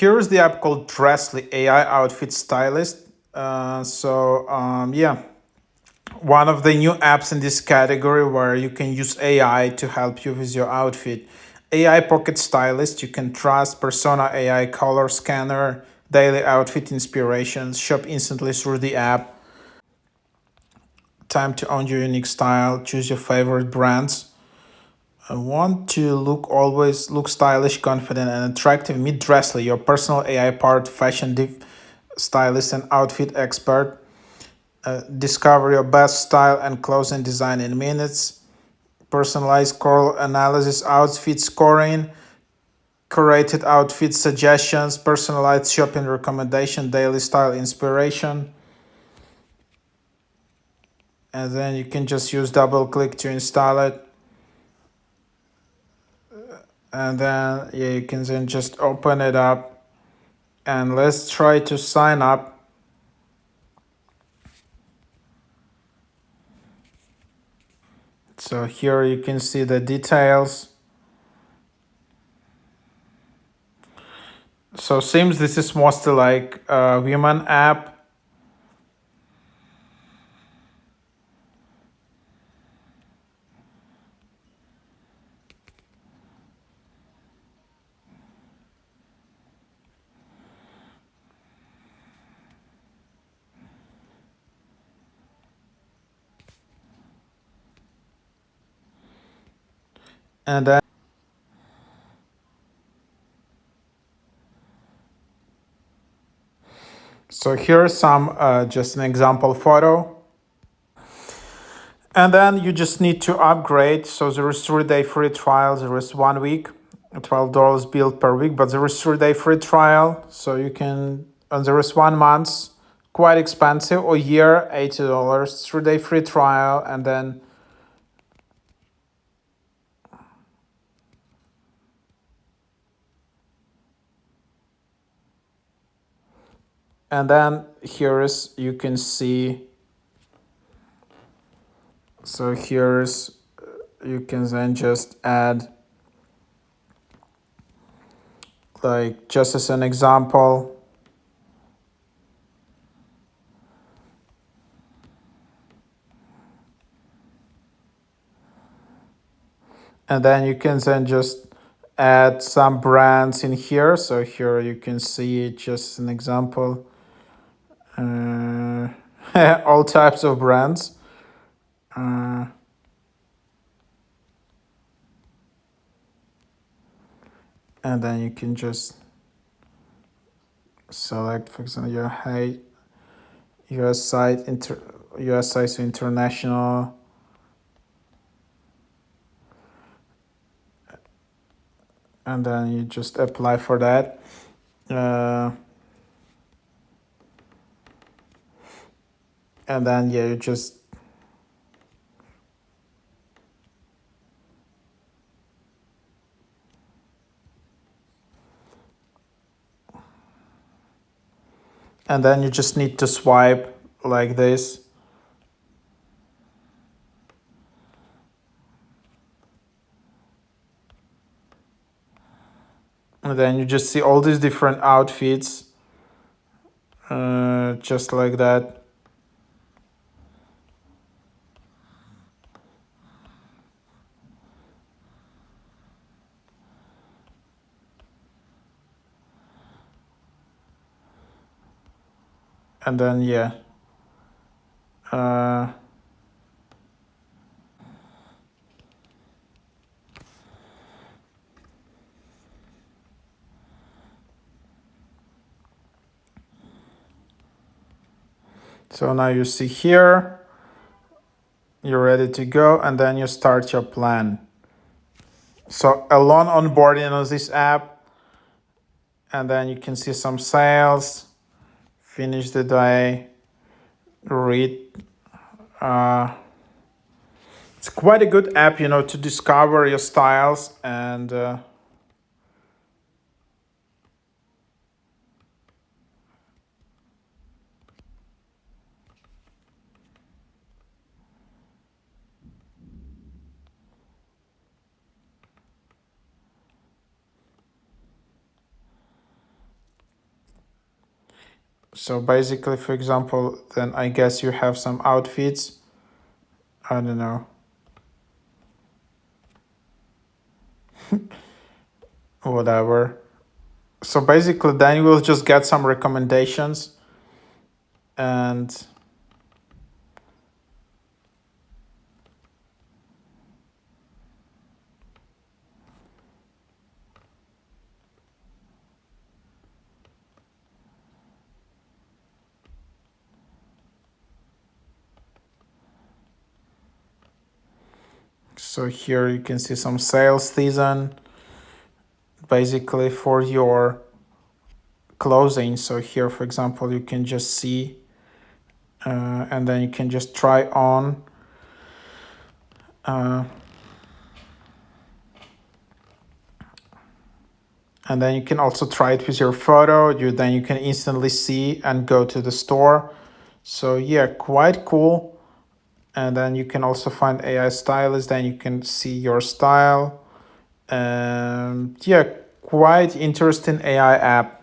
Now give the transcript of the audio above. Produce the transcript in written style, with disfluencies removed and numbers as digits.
here is the app called Dressly AI Outfit Stylist. Yeah, one of the new apps in this category where you can use AI to help you with your outfit. AI Pocket Stylist, you can trust Persona AI color scanner, daily outfit inspirations, shop instantly through the app. Time to own your unique style, choose your favorite brands. I want to look stylish, confident, and attractive. Meet Dressly, your personal AI-powered fashion stylist and outfit expert. Discover your best style and clothing design in minutes. Personalized color analysis, outfit scoring, curated outfit suggestions, personalized shopping recommendation, daily style inspiration. And then you can just use double click to install it. And then yeah, you can then just open it up and let's try to sign up. So here you can see the details. So seems this is mostly like a women app. And then so here's some just an example photo. And then you just need to upgrade. So there is 3 day free trial. There is 1 week, $12 billed per week, but there is 3 day free trial. So you can, and there is 1 month, quite expensive, or year, $80, 3 day free trial, and then here is, you can see, so here's, you can then just add, like just as an example, and then you can then just add some brands in here. So here you can see just an example, all types of brands. And then you can just select, for example, your height, US site, US size international, and then you just apply for that. And then yeah, you just and then you just need to swipe like this. And then you just see all these different outfits, just like that. And then yeah, so now you see here, you're ready to go, and then you start your plan. So alone onboarding on this app, and then you can see some sales, finish the day, read. It's quite a good app, to discover your styles So basically, for example, then I guess you have some outfits. I don't know, whatever. So basically, then you will just get some recommendations, and so here you can see some sales season, basically for your clothing. So here, for example, you can just see, and then you can just try on. Uh, and then you can also try it with your photo. Then you can instantly see and go to the store. So yeah, quite cool. And then you can also find AI stylist. Then you can see your style. Yeah, quite interesting AI app.